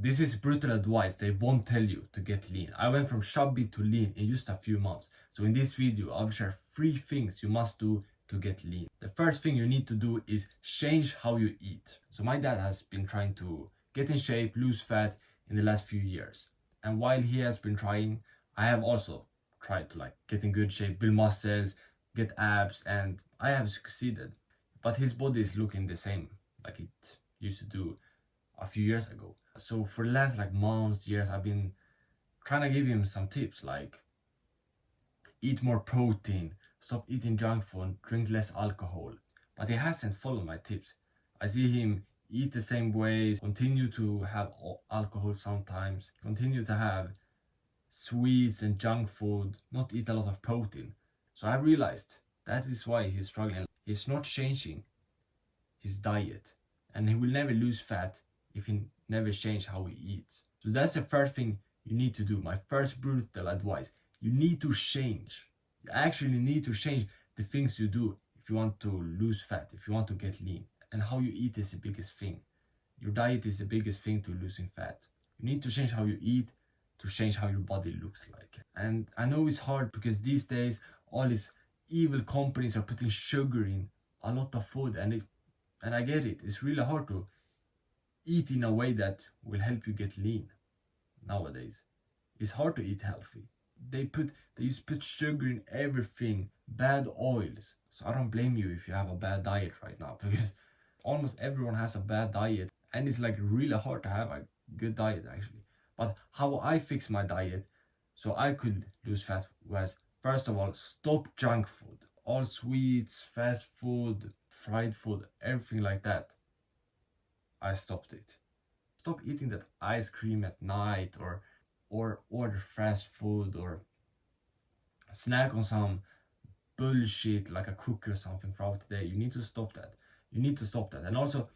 This is brutal advice. They won't tell you to get lean. I went from chubby to lean in just a few months. So in this video, I'll share 3 things you must do to get lean. The first thing you need to do is change how you eat. So my dad has been trying to get in shape, lose fat in the last few years. And while he has been trying, I have also tried to get in good shape, build muscles, get abs, and I have succeeded. But his body is looking the same like it used to do a few years ago. So for the last months, years, I've been trying to give him some tips like eat more protein, stop eating junk food, drink less alcohol. But he hasn't followed my tips. I see him eat the same ways, continue to have alcohol sometimes, continue to have sweets and junk food, not eat a lot of protein. So I realized that is why he's struggling. He's not changing his diet, and he will never lose fat if he never change how he eats. So that's the first thing you need to do. My first brutal advice: you need to change. You actually need to change the things you do if you want to lose fat, if you want to get lean. And how you eat is the biggest thing. Your diet is the biggest thing to losing fat. You need to change how you eat to change how your body looks like. And I know it's hard because these days all these evil companies are putting sugar in a lot of food, and I get it. It's really hard to eat in a way that will help you get lean nowadays. It's hard to eat healthy. They just put sugar in everything, bad oils. So I don't blame you if you have a bad diet right now, because almost everyone has a bad diet, and it's really hard to have a good diet actually. But how I fixed my diet so I could lose fat was, first of all, stop junk food. All sweets, fast food, fried food, everything like that. I stopped it. Stop eating that ice cream at night, or order fast food, or snack on some bullshit like a cookie or something throughout the day. You need to stop that. You need to stop that. And also,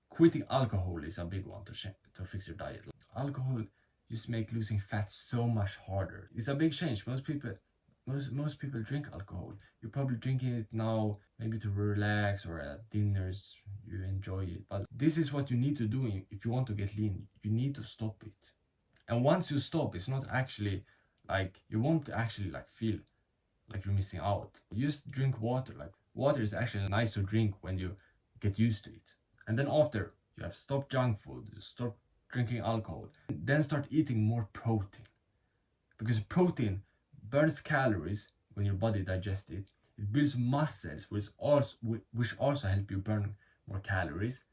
quitting alcohol is a big one to fix your diet. Alcohol just make losing fat so much harder. It's a big change. Most people drink alcohol. You're probably drinking it now maybe to relax, or at dinners you enjoy it. But this is what you need to do if you want to get lean. You need to stop it. And once you stop, it's not actually you won't actually feel like you're missing out. Just drink water. Water is actually nice to drink when you get used to it. And then after you have stopped junk food, you stop drinking alcohol, then start eating more protein. Because protein burns calories when your body digests it. It builds muscles, which also help you burn more calories.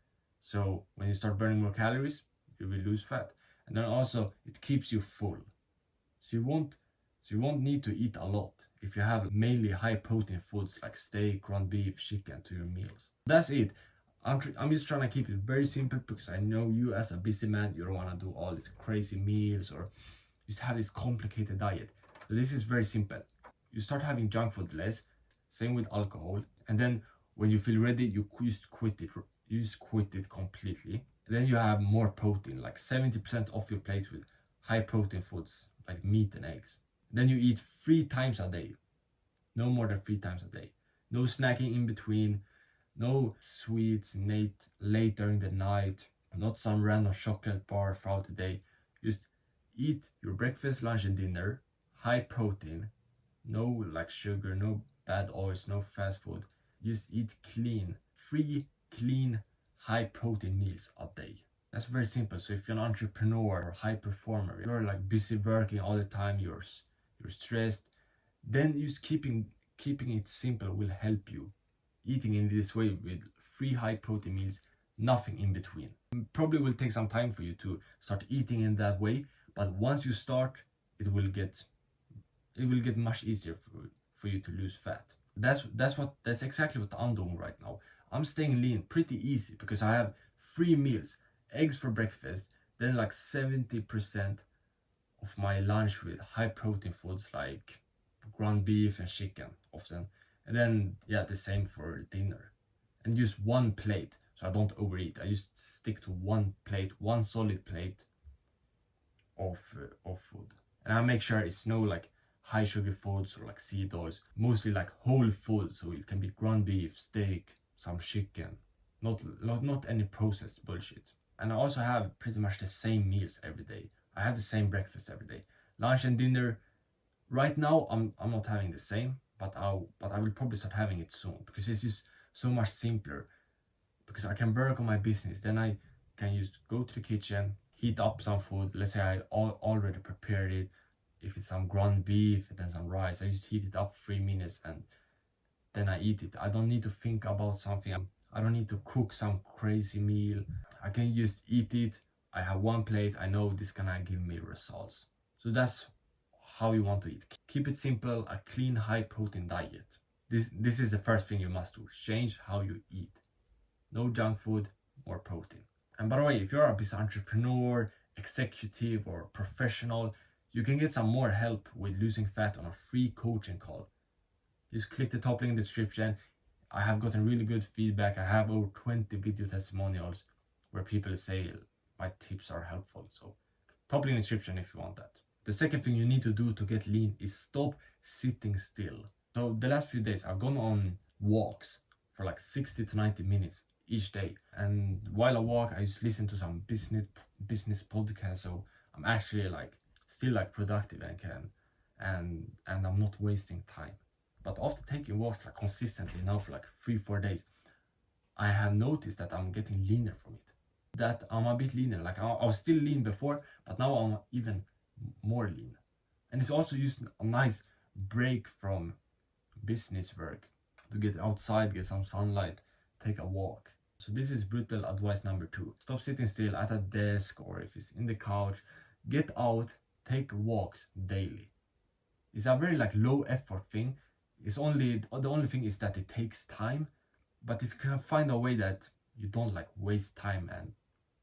So when you start burning more calories, you will lose fat. And then also it keeps you full. So you won't need to eat a lot if you have mainly high protein foods like steak, ground beef, chicken to your meals. That's it. I'm just trying to keep it very simple, because I know you as a busy man, you don't want to do all these crazy meals or just have this complicated diet. So this is very simple. You start having junk food less, same with alcohol, and then when you feel ready, you just quit it. You just quit it completely. And then you have more protein, 70% of your plate with high protein foods like meat and eggs. Then you eat 3 times a day, no more than 3 times a day. No snacking in between, no sweets late during the night, not some random chocolate bar throughout the day. Just eat your breakfast, lunch, and dinner, high protein, no sugar, no bad oils, no fast food. Just eat clean, 3 clean, high protein meals a day. That's very simple. So if you're an entrepreneur or high performer, you're busy working all the time, you're stressed, then just keeping it simple will help you. Eating in this way with 3 high protein meals, nothing in between. It probably will take some time for you to start eating in that way, but once you start, it will get much easier for you to lose fat. That's exactly what I'm doing right now. I'm staying lean pretty easy because I have 3 meals, eggs for breakfast, then 70% of my lunch with high protein foods like ground beef and chicken often. And then the same for dinner. And just 1 plate, so I don't overeat. I just stick to 1 plate, 1 solid plate of food. And I make sure it's no high sugar foods or seed oils, mostly whole foods. So it can be ground beef, steak, some chicken, not any processed bullshit. And I also have pretty much the same meals every day. I have the same breakfast every day. Lunch and dinner, right now I'm not having the same, but I will probably start having it soon, because it's just so much simpler. Because I can work on my business, then I can just go to the kitchen, heat up some food. Let's say I already prepared it. If it's some ground beef and then some rice, I just heat it up 3 minutes and then I eat it. I don't need to think about something. I don't need to cook some crazy meal. I can just eat it. I have one plate. I know this gonna give me results. So that's how you want to eat. Keep it simple, a clean, high protein diet. This is the first thing you must do. Change how you eat. No junk food, more protein. And by the way, if you're a business entrepreneur, executive, or professional, you can get some more help with losing fat on a free coaching call. Just click the top link in the description. I have gotten really good feedback. I have over 20 video testimonials where people say my tips are helpful. So top link in the description if you want that. The second thing you need to do to get lean is stop sitting still. So the last few days I've gone on walks for like 60 to 90 minutes each day. And while I walk, I just listen to some business podcasts. So I'm actually like still like productive and I'm not wasting time. But after taking walks like consistently now for like 3-4 days, I have noticed that I'm getting leaner from it. That I'm a bit leaner. Like I was still lean before, but now I'm even more lean. And it's also just a nice break from business work to get outside, get some sunlight, take a walk. So this is brutal advice number 2. Stop sitting still at a desk or if it's in the couch. Get out, take walks daily. It's a very like low effort thing. The only thing is that it takes time, but if you can find a way that you don't like waste time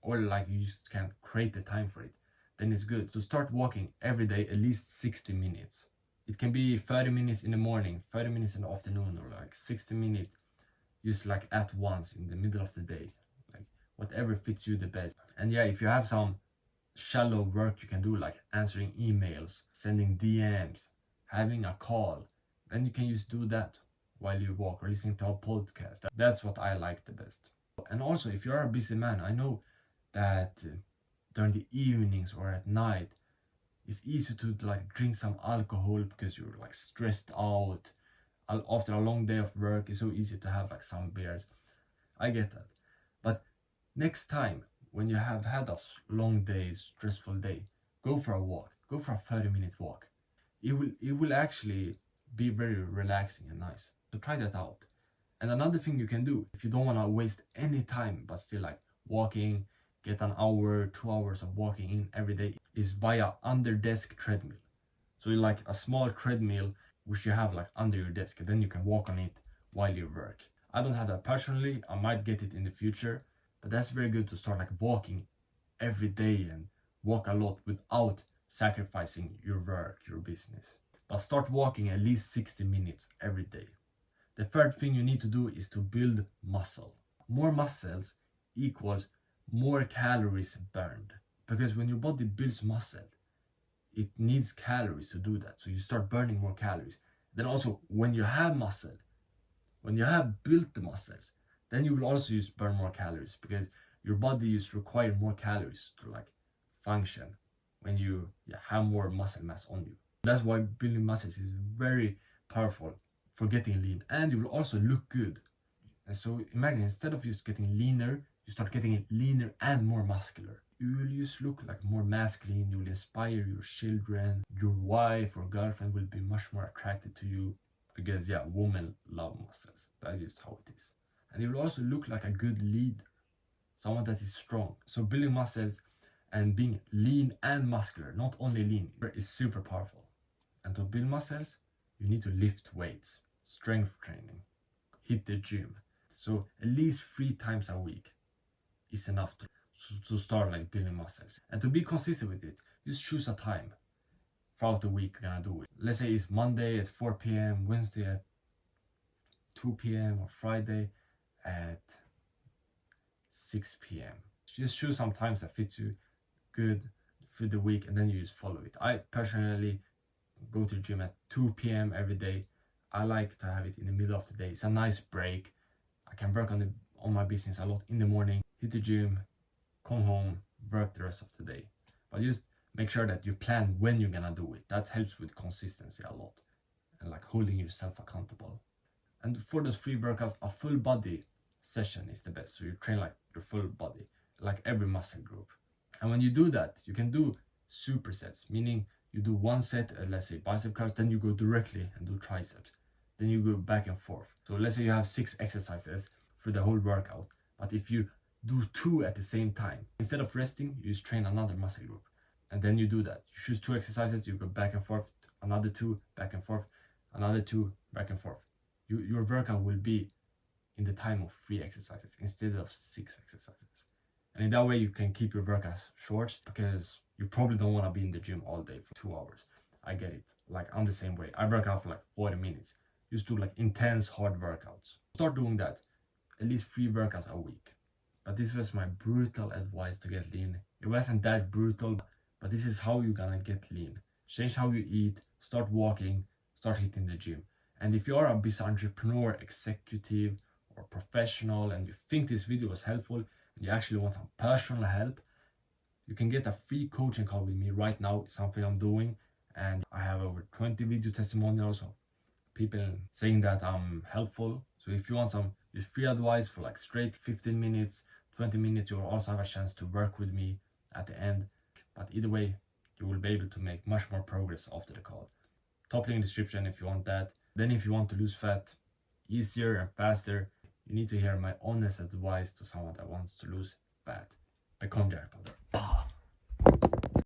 or like you just can create the time for it, then it's good. So start walking every day at least 60 minutes. It can be 30 minutes in the morning, 30 minutes in the afternoon, or like 60 minutes just like at once in the middle of the day, like whatever fits you the best. And yeah, if you have some shallow work you can do, like answering emails, sending DMs, having a call, then you can just do that while you walk or listening to a podcast. That's what I like the best. And also, if you're a busy man, I know that during the evenings or at night, it's easy to like drink some alcohol because you're like stressed out. After a long day of work, it's so easy to have like some beers. I get that. But next time, when you have had a long day, stressful day, go for a walk. Go for a 30-minute walk. It will actually be very relaxing and nice. So try that out. And another thing you can do, if you don't want to waste any time but still like walking, get an hour, 2 hours of walking in every day, is buy a under desk treadmill. So like a small treadmill which you have like under your desk, and then you can walk on it while you work. I don't have that personally. I might get it in the future, but that's very good to start like walking every day and walk a lot without sacrificing your work, your business. But start walking at least 60 minutes every day. The third thing you need to do is to build muscle. More muscles equals more calories burned. Because when your body builds muscle, it needs calories to do that. So you start burning more calories. Then also, when you have muscle, when you have built the muscles, then you will also just burn more calories, because your body just requires more calories to like function when you have more muscle mass on you. That's why building muscles is very powerful for getting lean, and you will also look good. And so imagine, instead of just getting leaner, you start getting leaner and more muscular. You will just look like more masculine. You will inspire your children. Your wife or girlfriend will be much more attracted to you, because women love muscles. That is how it is. And you will also look like a good leader, someone that is strong. So building muscles and being lean and muscular, not only lean, is super powerful. And to build muscles, you need to lift weights, strength training, hit the gym. So at least 3 times a week is enough to start like building muscles. And to be consistent with it, just choose a time throughout the week you're gonna do it. Let's say it's Monday at 4 p.m, Wednesday at 2 p.m, or Friday at 6 p.m. Just choose some times that fits you good through the week, and then you just follow it. I personally go to the gym at 2 p.m. every day. I like to have it in the middle of the day. It's a nice break. I can work on my business a lot in the morning, hit the gym, come home, work the rest of the day. But just make sure that you plan when you're gonna do it. That helps with consistency a lot and like holding yourself accountable. And for those free workouts, a full body session is the best. So you train like your full body, like every muscle group. And when you do that, you can do supersets, meaning you do one set, let's say bicep curls, then you go directly and do triceps. Then you go back and forth. So let's say you have 6 exercises for the whole workout. But if you do 2 at the same time, instead of resting, you just train another muscle group. And then you do that. You choose 2 exercises, you go back and forth, another 2, back and forth, another 2, back and forth. Your workout will be in the time of 3 exercises instead of 6 exercises. And in that way, you can keep your workouts short because you probably don't want to be in the gym all day for 2 hours. I get it. Like, I'm the same way. I work out for like 40 minutes. Just do like intense, hard workouts. Start doing that. At least 3 workouts a week. But this was my brutal advice to get lean. It wasn't that brutal, but this is how you're gonna get lean. Change how you eat, start walking, start hitting the gym. And if you are a busy entrepreneur, executive, or professional, and you think this video was helpful, and you actually want some personal help, you can get a free coaching call with me right now. It's something I'm doing, and I have over 20 video testimonials of people saying that I'm helpful. So if you want some just free advice for like straight 15 minutes, 20 minutes, you'll also have a chance to work with me at the end. But either way, you will be able to make much more progress after the call. Top link in the description if you want that. Then if you want to lose fat easier and faster, you need to hear my honest advice to someone that wants to lose fat. Become Jared Potter.